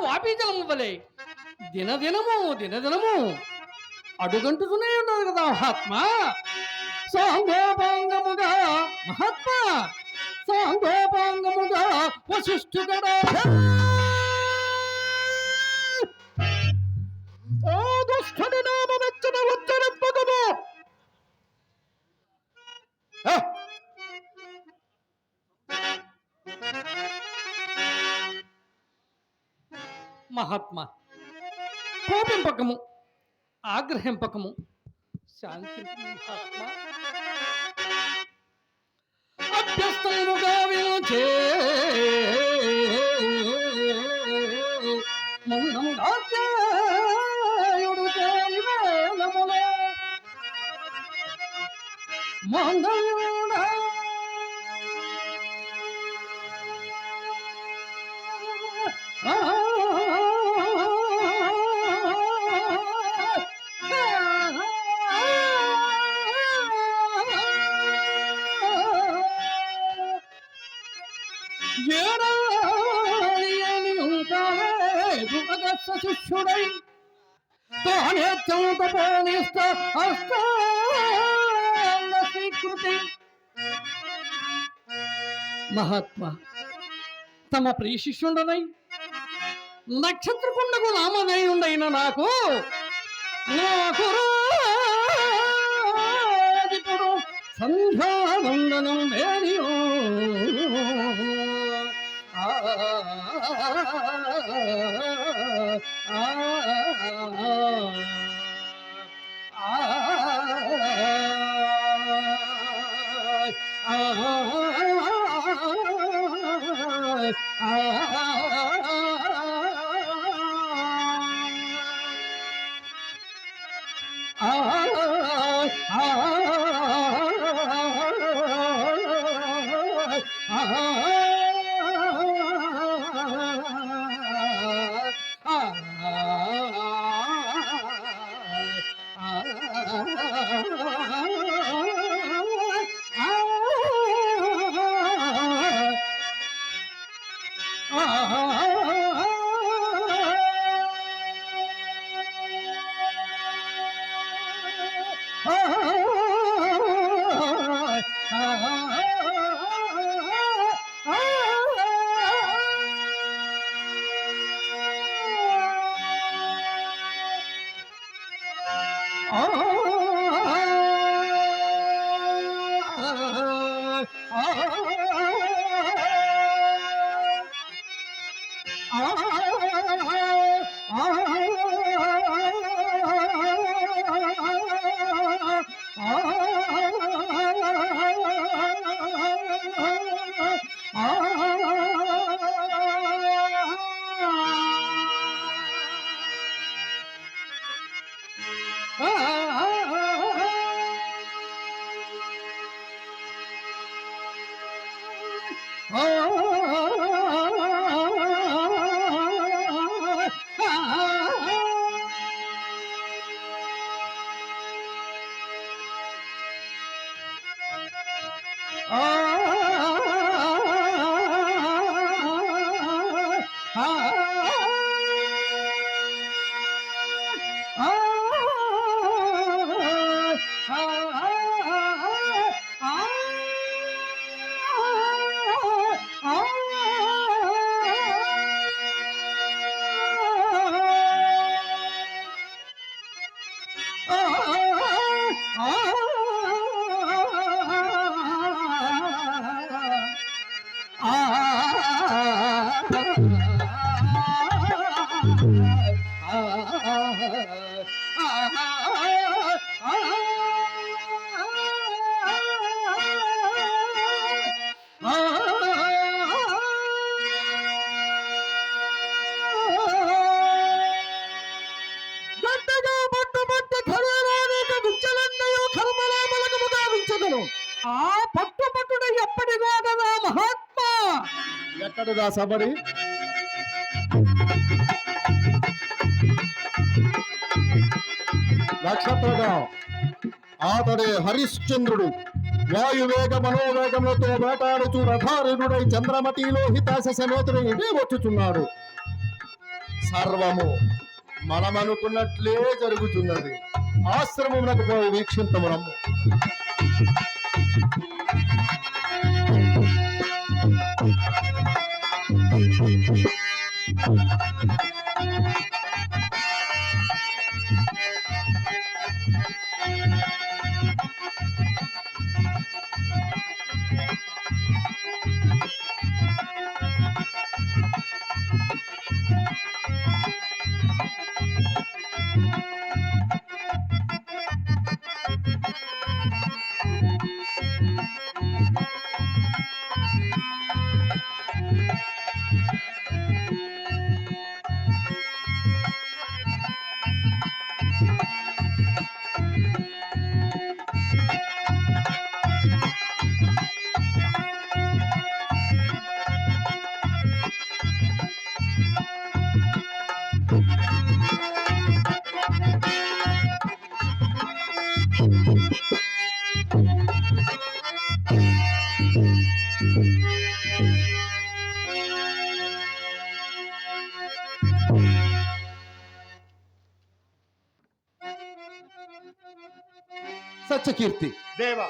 వాపీజలము వలె దినదినము అడుగంటుతూనే ఉండదు కదా మహాత్మా. సాంగోపాంగముగా మహాత్మా, సాంగోపాంగముగా వశిష్ఠుగడా ఓ దుష్టుడి నామమెచ్చిన ఉచ్చరింపకము. మహాత్మా, కోపింపకము, ఆగ్రహింపకము, శాంతి మహాత్మా. అభ్యస్తముగా వించే మంగళాయుడు చేరివేలముల మంగళుడా శిష్యుడై తానే చౌతపోనిస్త అష్టాంగ స్వీకృతి. మహాత్మా, తమ ప్రియ శిష్యుండనై నక్షత్రకుండకు నామధేయుండైన నాకు ఇప్పుడు సంధ్యావందనం వేడియో ఎక్కడదా సబరి? నక్షత్రగా అతడే హరిశ్చంద్రుడు. వాయువేగ మనోవేగములతో వేటాడుచు రథారుడై చంద్రమతిలో హితాశ సమేతుడు ఇదే వచ్చుచున్నాడు. సర్వము మనమనుకున్నట్లే జరుగుతున్నది. ఆశ్రమమునకు పోయి వీక్షింతమునమ్ము. సత్యకీర్తి, దేవా,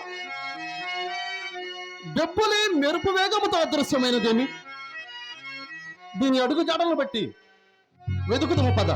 డబ్బులే మెరుపు వేగముతో అదృశ్యమైనదేమి? దీని అడుగు జాడలను బట్టి వెతుకుతాము పద.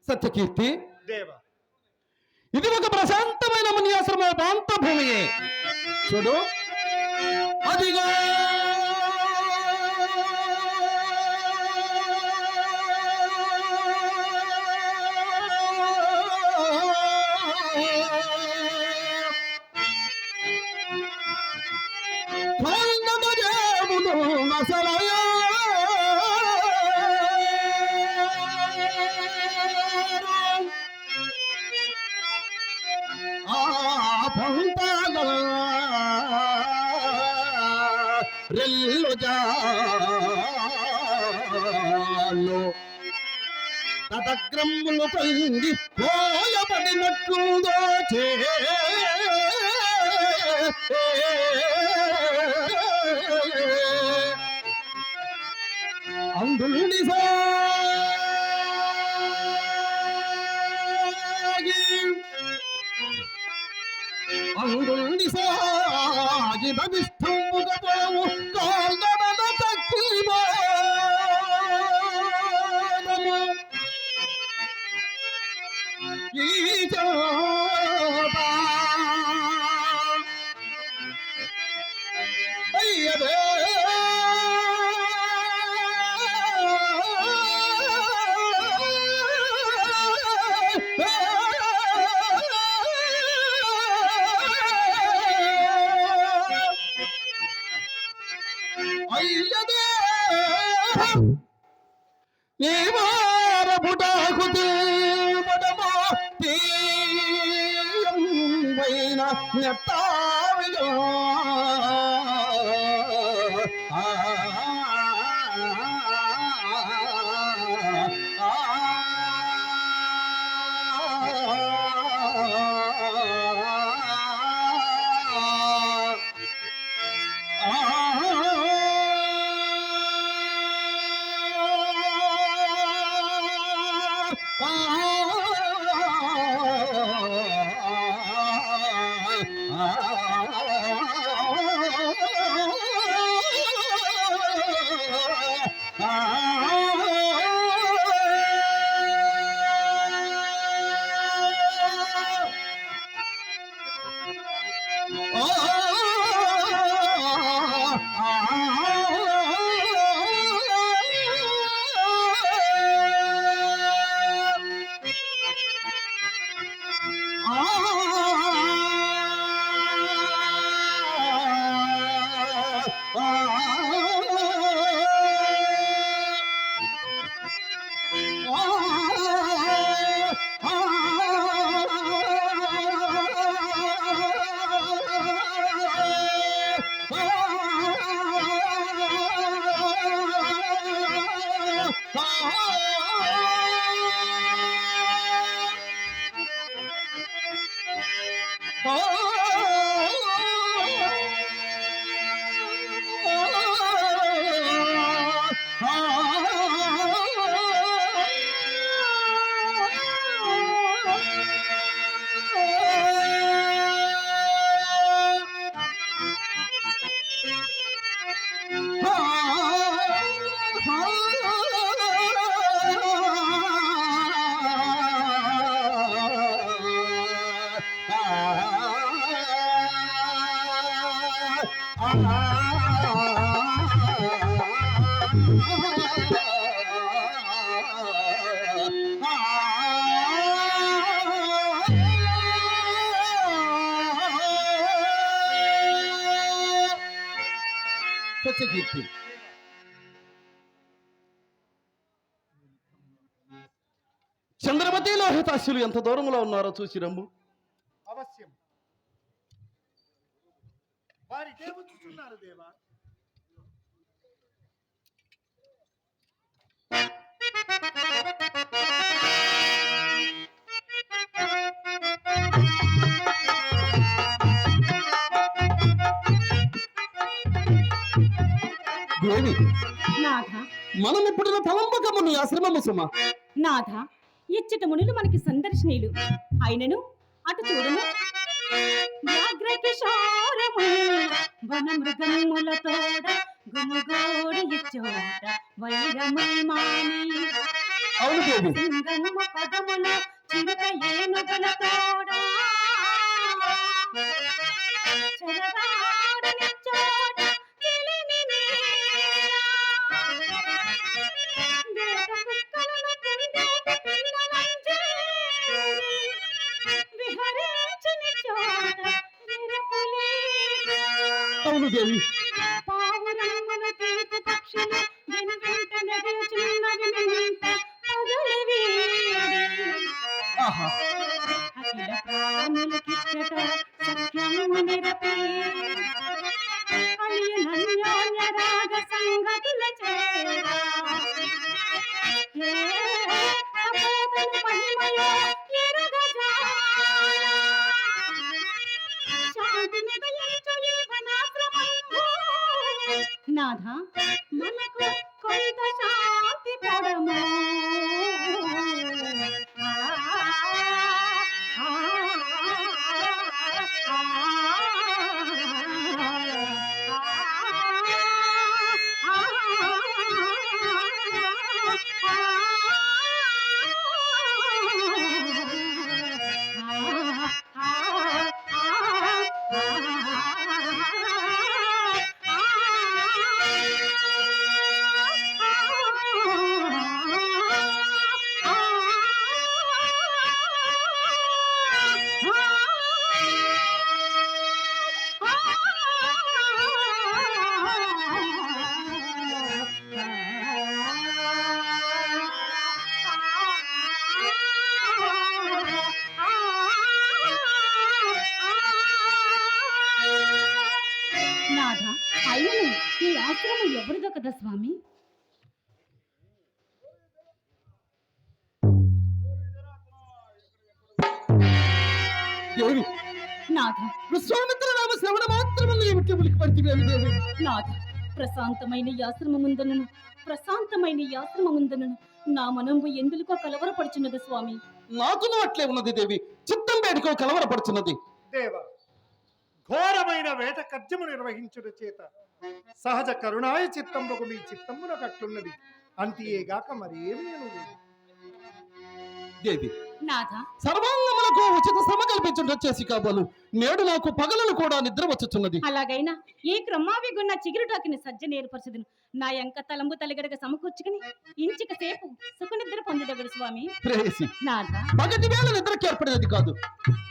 సత్యకీర్తి, దేవా, ఇది ఒక ప్రశాంతమైన మునియాశ్రమ ప్రాంత భూమియే. చూడు, అదిగో తటగ్రమ్ములు పొంగి పోయబడినట్లుందో అందుండి సాగి బదిష్టంబుగా పోవు కాళ్ళ తక్కివో ఈ చోట అయ్యదే అయ్యదే ఏ వారపుటాకు తీయబడమో తీయమైన నెత్తావిలో సత్యకీర్తి, చంద్రమతి లోహితాస్యులు ఎంత దూరంలో ఉన్నారో చూసి రమ్ము. అవశ్యం. వారి దేవచున్నారు దేవా. దేవి, నాథ మనం ఇప్పుడు తలంబకము నీ ఆశ్రమము సుమ. నాథ ఇచ్చట మునులు మనకి సందర్శనీయులు అయినను అటు చూడము వ్యాఘ్రకిశోరము వన మృగములతోడ గుమగోడి ఇచ్చోట వైరమై మాని అవును దేవి, సింగము పదముల చిరుత ఏనుగలతోడ చెరగాడనిచ్చోట చిలిమిని వేట కుక్కలను తిండేటి పిల్లలంజేరి విహరించని చోట విరపులి అవును దేవి, పావురముల తీత పక్షులు వెను వెంట నడుచున్నవి మింట పగలు వీడి ఆహా, అఖిల ప్రాణులకిచ్చట సత్యము నిరపి అన్యోన్య రాగ సంగతుల చేరా ఏ తపోతను మహిమయో ఎరుగజాల శాంతిని దయించు జీవనాశ్రమంబు నాథ మనకు కొంత శాంతి పడము నాథ అయినను ఈ ఆశ్రమం ఎవరిదో కదా స్వామి. దేవి, నాథ విశ్వామిత్ర నామ శ్రవణ మాత్రము ఏమిటి ఉలికి పడితివేవి దేవి. నాథ ప్రశాంతమైన ఈ ఆశ్రమముందనను ప్రశాంతమైన ఈ ఆశ్రమముందనను నా మనంబు ఎందుకో కలవరపడుచున్నది స్వామి. నాకును అట్లే ఉన్నది దేవి, చిత్తం వేడుకో కలవరపడుచున్నది. దేవ, ఘోరమైన వేట కర్జము నిర్వహించుట చేత సహజ కరుణాయ చిత్తంబకు మీ చిత్తమున కట్టున్నది అంతియేగాక మరేమీ లేదు. దేవి, నాథ సర్వాంగములకు ఉచిత శ్రమ కల్పించుటొచ్చేసి కాబోలు నేడు నాకు పగలను కూడా నిద్ర వచ్చుచున్నది. అలాగైనా ఈ క్రమావిగున్న చిగురుటాకిని సజ్జన ఏర్పరచదును నా ఎంక తలంబు తలగడగ సమకూర్చుకుని ఇంచిక సేపు సుఖనిద్ర పొందదగుడు స్వామి. ప్రేయసి, నాథ పగటి వేళ నిద్రకి ఏర్పడినది కాదు,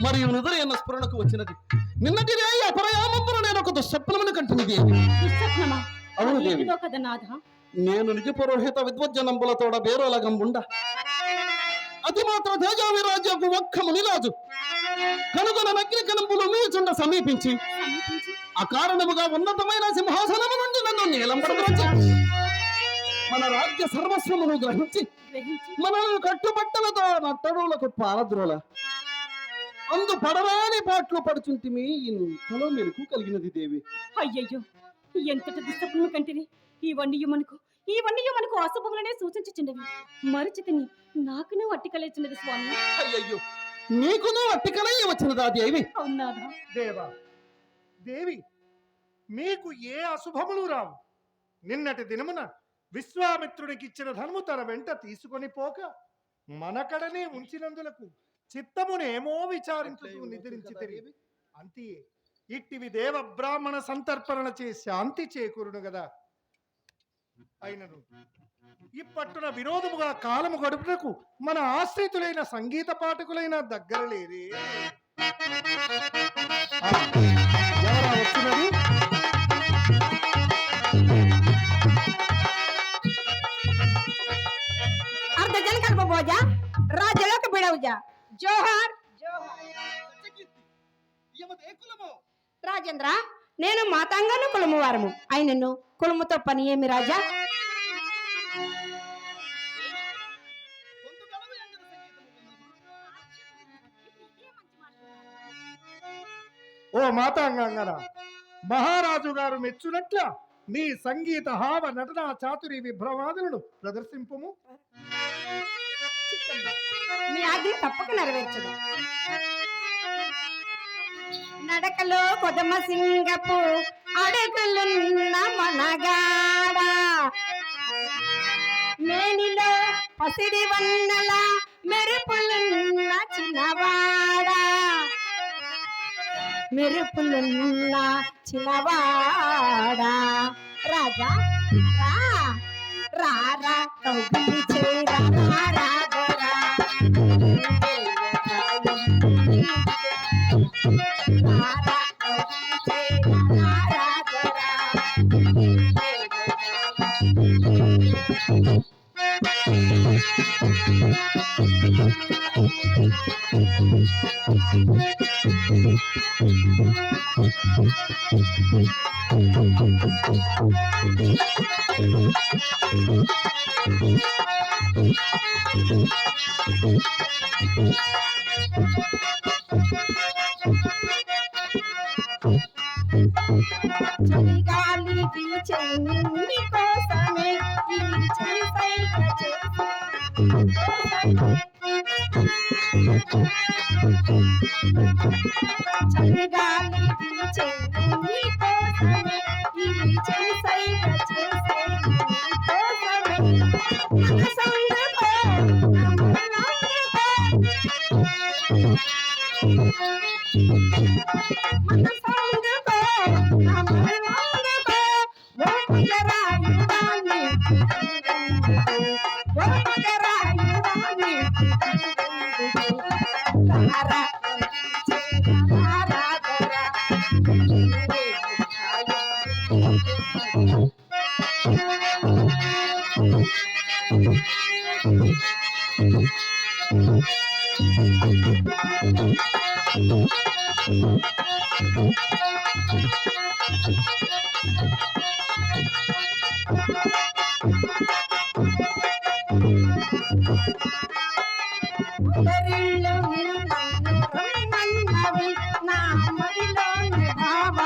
మరియు నిద్ర ఎన్న స్ఫురణకు వచ్చినది. నిన్నటి రేయి అపరయామంతున నేను ఒక దుస్వప్నమును కంటిని దేవి. దుస్వప్నమా? అవును దేవి. ఏమిటో కదా నాథ. నేను నిజ పురోహిత విద్వజ్జనంబులతోడ బేరోలగంబుండ అతి మాత్ర తేజావిరాజ్యకు ఒక్క మునిరాజు కనుగొన నగ్ని కణంబులు మీచుండ సమీపించి సమీపించి అకారణముగా ఉన్నతమైన సింహాసనము నుండి నన్ను నీలంబడవచ్చు మన రాజ్య సర్వస్వమును గ్రహించి గ్రహించి మనల్ని కట్టుబట్టలతో నట్టడులకు పారద్రోల అందు పడరాని పాటలు పడుచుంటిమి ఇంతలో మెలకు కలిగినది దేవి. అయ్యయ్యో ఎంతటి దుస్వప్నము కంటిని ఇవన్నీ మనకు అశుభములనే సూచించుచుండవి మరిచితిని నాకును అట్టికలేచినది స్వామి. అయ్యయ్యో, నీకును అట్టికలై వచ్చినదా దేవి. అవునాదా దేవా, దేవి, మీకు ఏ అశుభములు రావు. నిన్నటి దినమున విశ్వామిత్రుడికిచ్చిన ధనము తన వెంట తీసుకొని పోక మనకడనే ఉంచినందులకు చిత్తమునేమో విచారించుతూ నిద్రించి తిరిగి అంతే ఇట్టివి దేవ బ్రాహ్మణ సంతర్పణ చే శాంతి చేకూరును గదా. అయినను ఇప్పట్టున వినోదముగా కాలము గడుపుటకు మన ఆశ్రితులైన సంగీత పాఠకులైన దగ్గర లేరే. ఎవరా వచ్చినది? అర్ధ జనకల్ప భోజ రాజలోక బిడవుజ జోహార్ రాజేంద్ర. నేను మాతాంగాను కులము వారము అయినను కులముతో పని ఏమి రాజా? ఓ మాతాంగాంగన, మహారాజు గారు మెచ్చునట్ల నీ సంగీత హావ నటన చాతురి విభ్రమాదులను ప్రదర్శింపుము. మీ ఆజ్ఞ తప్పక నెరవేర్చదు. నడకలో కొదమ సింగపు అడుగులున్న మనగాడ, మేనిలో పసిడి వన్నెల మెరుపులున్న చిన్నవాడా, మెరుపులున్న చిన్నవాడా. రాజా రా రా రా కౌగిలి చేరా రా రా గోరా. చలిగాలి వీచే నీ కోసమే ఈ చలి సైగ చేసే. చలిగాలి వీచే నీ కోసమే ఈ చలి సైగ చేసే. మనసందుకో నా మదిలోని భావ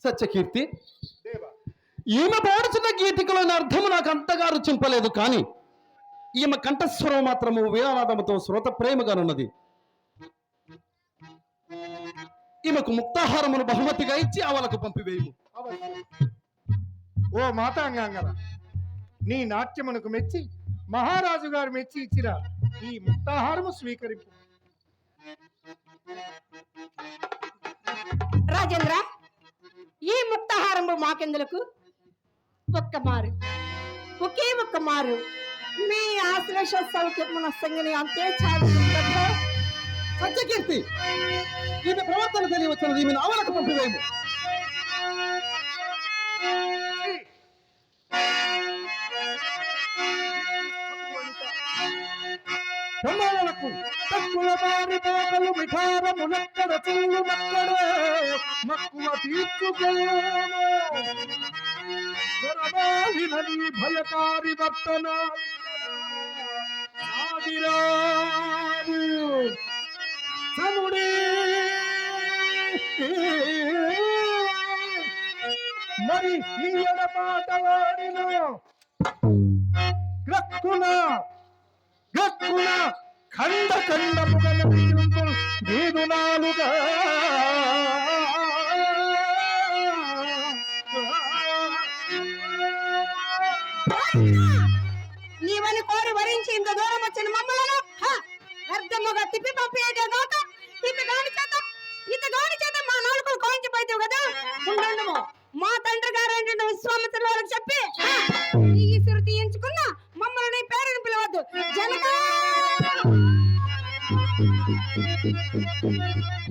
సత్యకీర్తి, దేవా, ఈమె పాడుచున్న గీతికలోని అర్థము నాకు అంతగా రుచింపలేదు, కానీ ఈమె కంఠస్వరం మాత్రము వీణానాదముతో శ్రోత ప్రేమగానున్నది. ఈమెకు ముక్తాహారమును బహుమతిగా ఇచ్చి అవలకు పంపివేయము. ఓ మాతాంగాంగన, నీ నాట్యమునకు మెచ్చి మహారాజు గారు మెచ్చి ఇచ్చిన ఈ ముక్తాహారము స్వీకరింపు. రాజేంద్ర, ఈ ముక్తాహారము మాకెందులకు? ఒక్క మారు, ఒకే ఒక్క మారు మీ ఆశ్లేష సౌఖ్యమున సంగని అంతే చాలు. సత్యకీర్తి, ఈమె ప్రవర్తన తెలియవచ్చినది, ఈమెను ఆవలకు పంపివేయము. ప్రమాణకు తక్కువ మారి పోకలు మిఠారమునక్కడ చెల్లు నక్కడే మక్కువ తీర్చుకోని భయకారి వర్తనాదిరాము సముడే మరి ఈ ఎడపాటలాడిన గ్రక్కున ఖండ ఖండముగా నీదు నాలుగా నీవని కోరి వరించి ఇంత దూరం వచ్చిన మమ్మలను అర్థముగా తిప్పి పంపేదే కాక ఇతగాని చేత మా నాలుకలు కోయించిపోయావు కదా. ఉండము మా తండ్రి గారు ఏంటంటే విశ్వామిత్రుల వారికి చెప్పి ఈ శృతి ఎంచుకున్న మమ్మల్ని పేరుని పిలవద్దు జనక